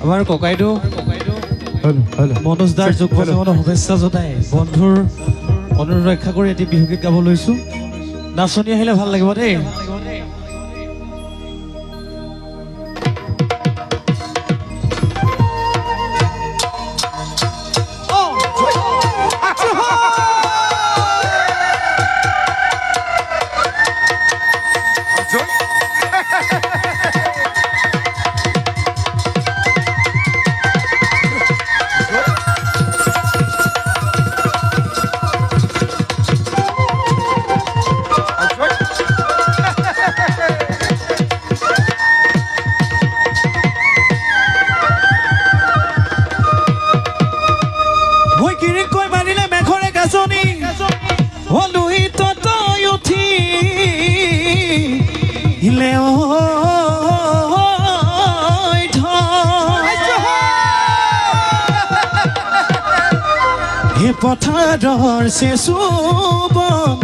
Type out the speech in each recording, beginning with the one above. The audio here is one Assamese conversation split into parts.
আমাৰ ককাইটো মনোজ দাৰ যোগ প্ৰজন্মৰ শুভেচ্ছা জনাই বন্ধুৰ অনুৰোধ ৰক্ষা কৰি এটি বিহুগীত গাব লৈছো নাচনি আহিলে ভাল লাগিব দেই পথাৰৰ চেচুবন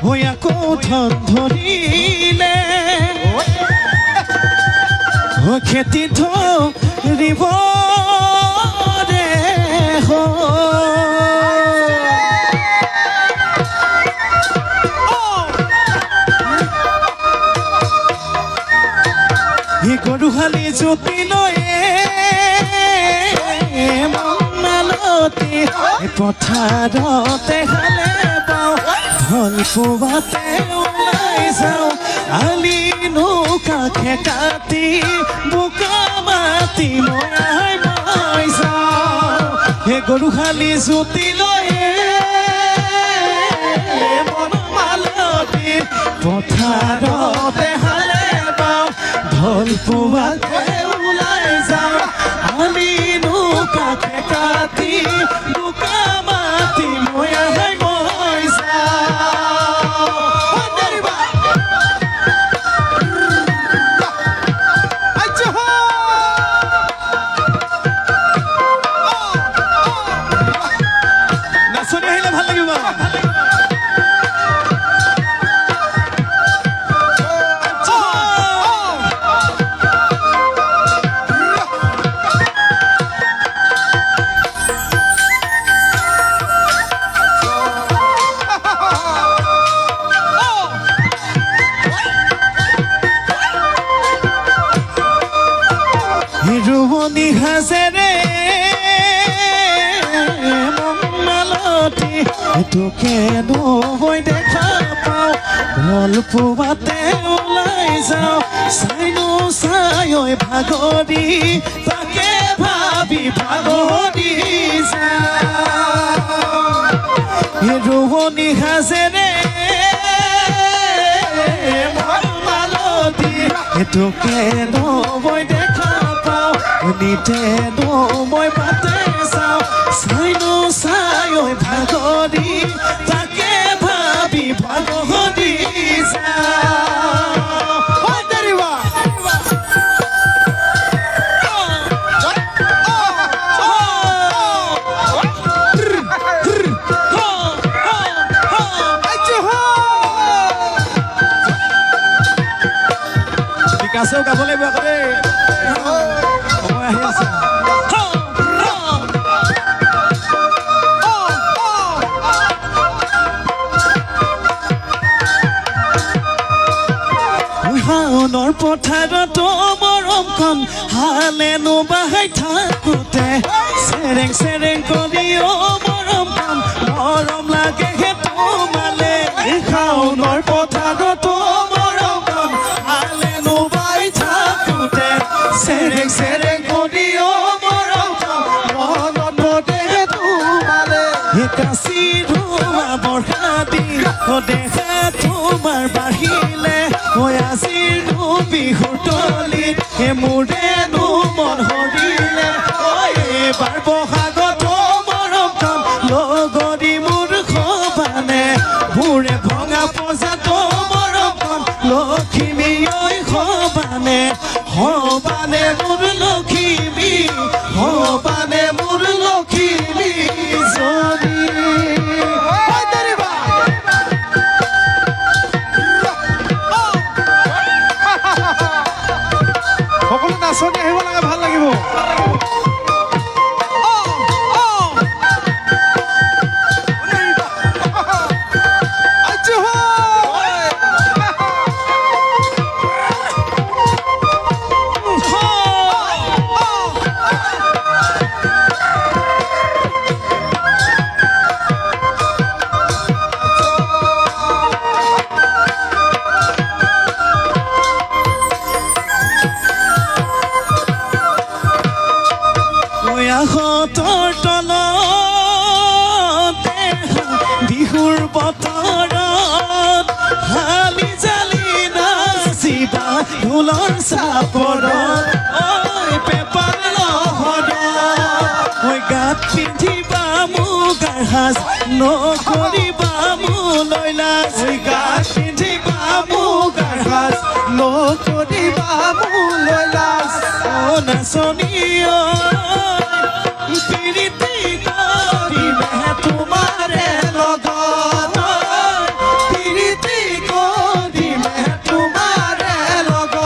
হৈ আকৌ ধন ধৰিলে খেতি ধৰিব ৰে গৰুহালি জুতি লয়ে পথাৰতে খালে পাওঁ ঢল পোৱাতে ওলাই যাওঁ আলি নৌকাকে কাটি বোকা মাটি মই যাওঁ সেই গৰুহালি জুতি লয়ে মন মালতি পথাৰতে খালে পাওঁ ঢল পোৱাতে ওলাই যাওঁ আলি নৌকাকে কাটি তোকে নৈ দেখা পাওঁ ঢল পোৱাতে ওলাই যাওঁ চাইনো চাই ভাগৰি তাকে ভাবি ভাগৰি যাওঁ ৰোৱনী সাজেৰে মন মালতি তোকে নৈ দেখা পাওঁ নিতে মই পাতে চাওঁ চাইনো চাই ভাগৰি তাকে ভাবি ভাগৰি বিকাশেও গাব লাগিব আকৌ দেই সময় আহি আছে শাওনৰ পথাৰতো মৰমখন হালেনো বাহাই থাকোঁতে চেৰেং চেৰেং কৰিও মৰমখন মৰম লাগে হে তোমালে শাওনৰ পথাৰতো মৰমখন হালেনো বাহাই থাকোঁতে চেৰেং চেৰেং কৰিও মৰমখন মনত পৰে হে তোমালে কাচি ধোৱা বৰ্ষা দিন দেখা তোমাৰ বাঢ়িলে মই আজিৰ বিহুৰ তলিত মোৰেনো মন হৰিলে এইবাৰ বহাগত মৰমখন লগৰি মোৰ খবানে ভোৰে ভঙা পজাত মৰমখন লখিমী খবানে হবানে মোৰ লখিমী হবানে মোৰ লখিমী জনী আহঁতৰ তলতে বিহুৰ বতৰত হালি জালি নাচিবা ঢোলৰ চাপৰত ঐ পেপাৰ লহৰত ঐ গাত পিন্ধিবা মুগাৰ সাজ নকৰিবা মোলৈ লাজ ঐ গাত পিন্ধিবা মুগাৰ সাজ নকৰিবা মোলৈ লাজ ও নাচনী পিৰিতি কৰিমে তোমাৰে লগত পিৰিতি কৰিমে তোমাৰে লগত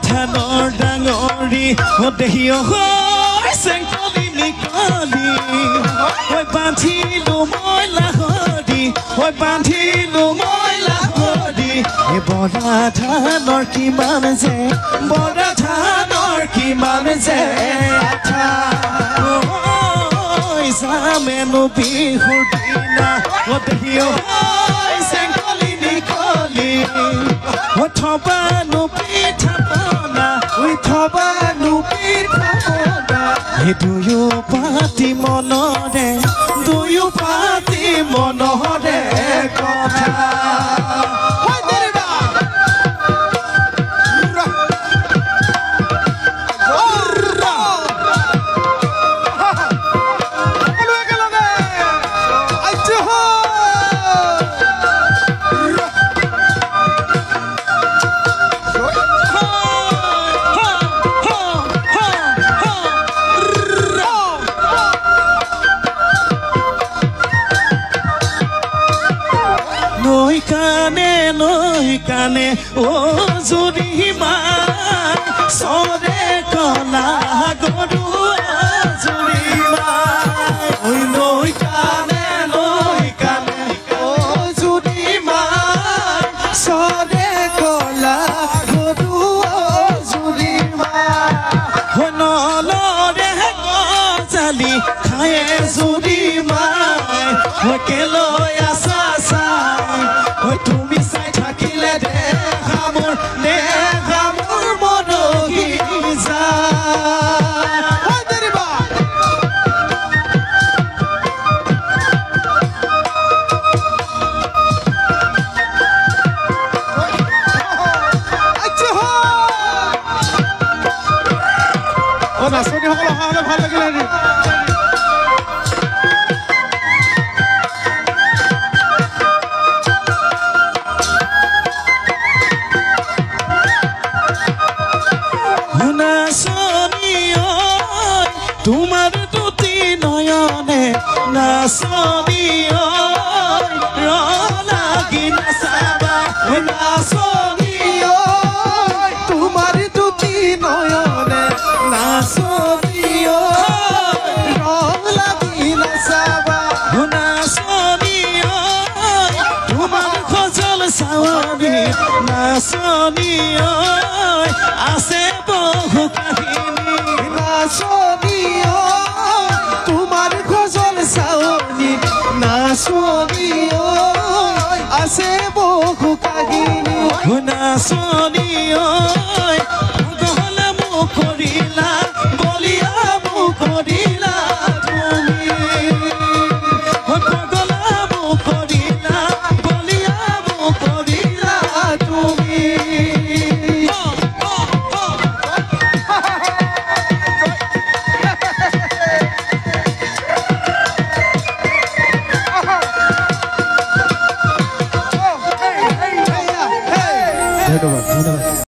ধানৰ ডাঙৰি দেহিয় চেংকলি নিকলি ঐ বান্ধিলো মই লাহৰি ঐ বান্ধিলো মই লাহৰি বৰা ধানৰ কিমান যে বৰা ধানৰ কিমান যে যামেনো বিহুৰ দিনা দেহিয় চেংকলি নিকলি থবানো পিঠা পনা থবানো পিঠা পনা দুয়ো পাতি মনৰে দুয়ো পাতি মনৰে কথা নৈ কানে ও জুৰি মাই চৰে কলা গৰু জুৰি মাই নৈ কানে ও জুৰি মাই চৰে কলা গৰু জুৰি মাই নলৰে গজালি খায়ে জুৰি মাই কেলৈ আছা চাই তুমি চাই থাকিলে দেহা মোৰ মৰহি নাচনীসকল অহা হ'লে ভাল লাগিলে তোমার দুটি নয়নে নাচনী লাগি নাচাবা নাচনী তোমার দুটি নয়নে নাচনী লাগি নাচাবা নাচনী তোমার খজল চাৱনী নাচনী আছে বহু কাহিনী নাচনী তোমাৰ গজল চাৱনী নাচনী আছে বহু কাহিনী নাচনী গহলে মোক কৰিলা বলিয়া মোক কৰিলা তুমি পগলা মোক কৰিলা বলিয়া মোক কৰিলা তুমি ধন্যবাদ।